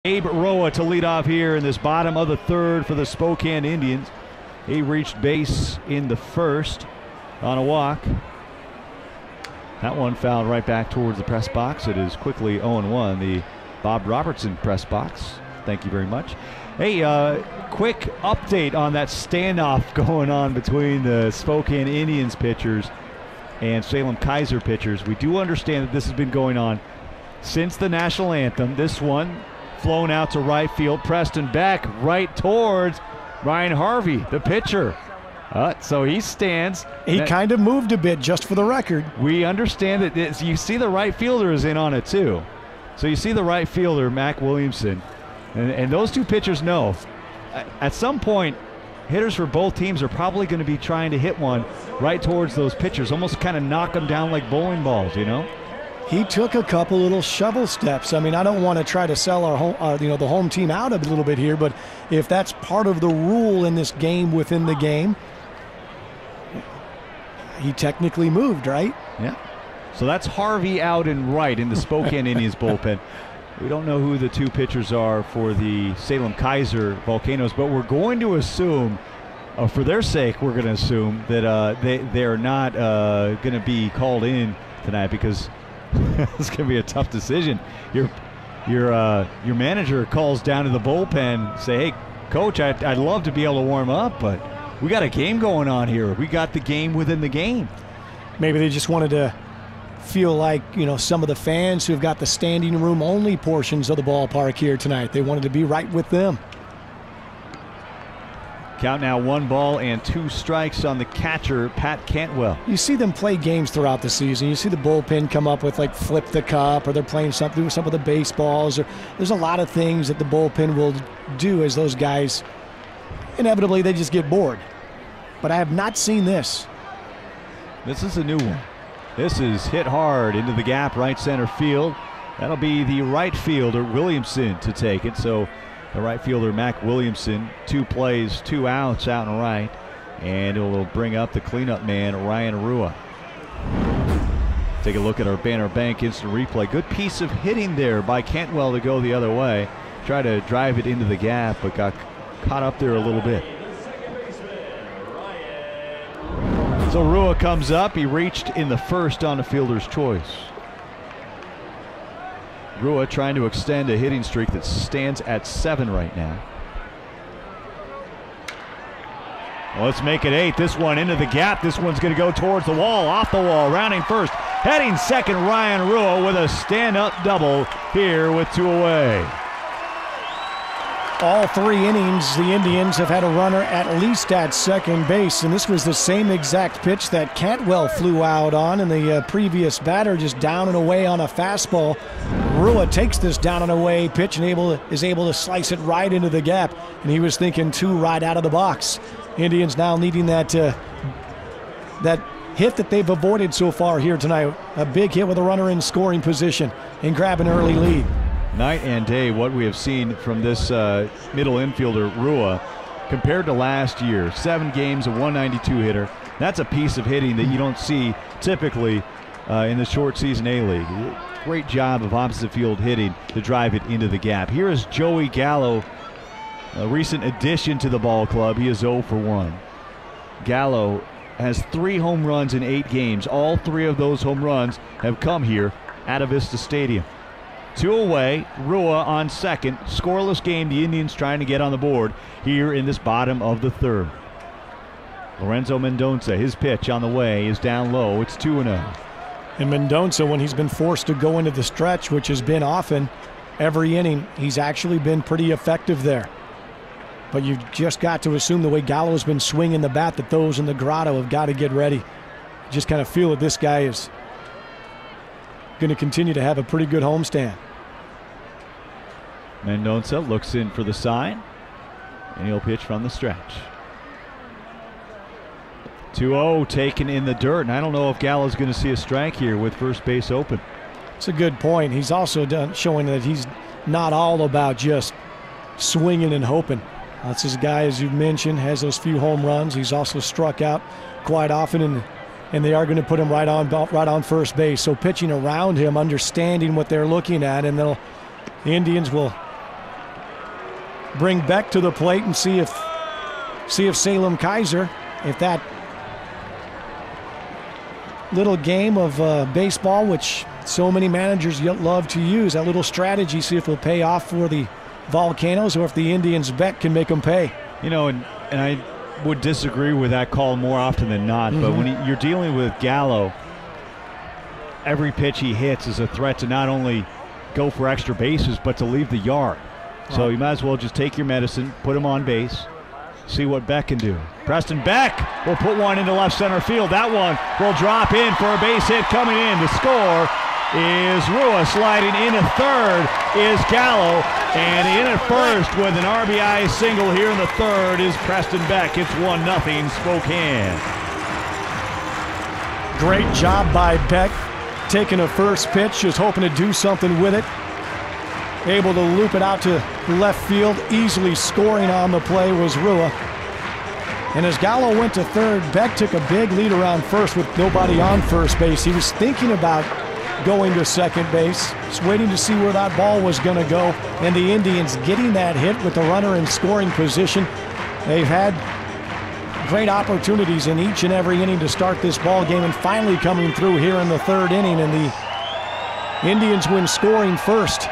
Abe Roa to lead off here in this bottom of the third for the Spokane Indians. He reached base in the first on a walk. That one fouled right back towards the press box. It is quickly 0-1, the Bob Robertson press box. Thank you very much. Hey, quick update on that standoff going on between the Spokane Indians pitchers and Salem-Keizer pitchers. We do understand that this has been going on since the national anthem. This one flown out to right field. Preston Beck right towards Ryan Harvey, the pitcher. So he stands. He kind of moved a bit, just for the record. We understand that you see the right fielder is in on it too. So you see the right fielder, Mac Williamson. And those two pitchers know at some point hitters for both teams are probably going to be trying to hit one right towards those pitchers, almost kind of knock them down like bowling balls, you know? He took a couple little shovel steps. I mean, I don't want to try to sell our home, the home team out a little bit here, but if that's part of the rule in this game within the game, he technically moved, right? Yeah. So that's Harvey out and right in the Spokane Indians bullpen. We don't know who the two pitchers are for the Salem-Keizer Volcanoes, but we're going to assume, for their sake, we're going to assume that they're not going to be called in tonight, because it's going to be a tough decision. Your manager calls down to the bullpen, say, "Hey, coach, I'd love to be able to warm up, but we got a game going on here. We got the game within the game." Maybe they just wanted to feel like, some of the fans who've got the standing room only portions of the ballpark here tonight, they wanted to be right with them. Count now 1-2 strikes on the catcher, Pat Cantwell. You see them play games throughout the season. You see the bullpen come up with, like, flip the cup, or they're playing something with some of the baseballs. Or there's a lot of things that the bullpen will do as those guys, inevitably, they just get bored. But I have not seen this. This is a new one. This is hit hard into the gap, right center field. That'll be the right fielder, Williamson, to take it. So the right fielder, Mac Williamson, 2 plays, 2 outs out and right. And it will bring up the cleanup man, Ryan Rua. Take a look at our Banner Bank instant replay. Good piece of hitting there by Cantwell to go the other way. Try to drive it into the gap, but got caught up there a little bit. So Rua comes up. He reached in the first on the fielder's choice. Rua trying to extend a hitting streak that stands at 7 right now. Well, let's make it 8. This one into the gap. This one's going to go towards the wall, off the wall, rounding first. Heading second, Ryan Rua with a stand-up double here with 2 away. All 3 innings, the Indians have had a runner at least at second base, and this was the same exact pitch that Cantwell flew out on, and the previous batter just down and away on a fastball. Rua takes this down and away pitch and is able to slice it right into the gap, and he was thinking 2 right out of the box. Indians now needing that hit that they've avoided so far here tonight. A big hit with a runner in scoring position and grab an early lead. Night and day what we have seen from this middle infielder, Rua, compared to last year. 7 games, a 192 hitter. That's a piece of hitting that you don't see typically in the short season A-League. Great job of opposite field hitting to drive it into the gap. Here is Joey Gallo, a recent addition to the ball club. He is 0 for 1. Gallo has 3 home runs in 8 games. All 3 of those home runs have come here at Avista Stadium. 2 away, Rua on second. Scoreless game, the Indians trying to get on the board here in this bottom of the third. Lorenzo Mendonça, his pitch on the way is down low. It's 2-0. And Mendonça, when he's been forced to go into the stretch, which has been often every inning, he's actually been pretty effective there. But you've just got to assume the way Gallo's been swinging the bat that those in the grotto have got to get ready. Just kind of feel that this guy is going to continue to have a pretty good homestand. Mendonça looks in for the sign, and he'll pitch from the stretch. 2-0 taken in the dirt, and I don't know if Gallo's going to see a strike here with first base open. It's a good point. He's also showing that he's not all about just swinging and hoping. That's his guy, as you mentioned, has those few home runs. He's also struck out quite often, and they are going to put him right on first base. So pitching around him, understanding what they're looking at, and the Indians will bring Beck to the plate and see if Salem-Keizer, if that little game of baseball, which so many managers love to use, that little strategy, see if it'll pay off for the Volcanoes or if the Indians' Beck can make them pay. You know, and I would disagree with that call more often than not, but when you're dealing with Gallo, every pitch he hits is a threat to not only go for extra bases, but to leave the yard. So you might as well just take your medicine, put him on base, see what Beck can do. Preston Beck will put one into left center field. That one will drop in for a base hit coming in. The score is Rua. Sliding in at third is Gallo. And in at first with an RBI single here in the third is Preston Beck. It's 1-0 Spokane. Great job by Beck. Taking a first pitch, just hoping to do something with it. Able to loop it out to left field. Easily scoring on the play was Rua. And as Gallo went to third, Beck took a big lead around first with nobody on first base. He was thinking about going to second base, just waiting to see where that ball was going to go. And the Indians getting that hit with the runner in scoring position. They've had great opportunities in each and every inning to start this ball game, and finally coming through here in the third inning. And the Indians win scoring first.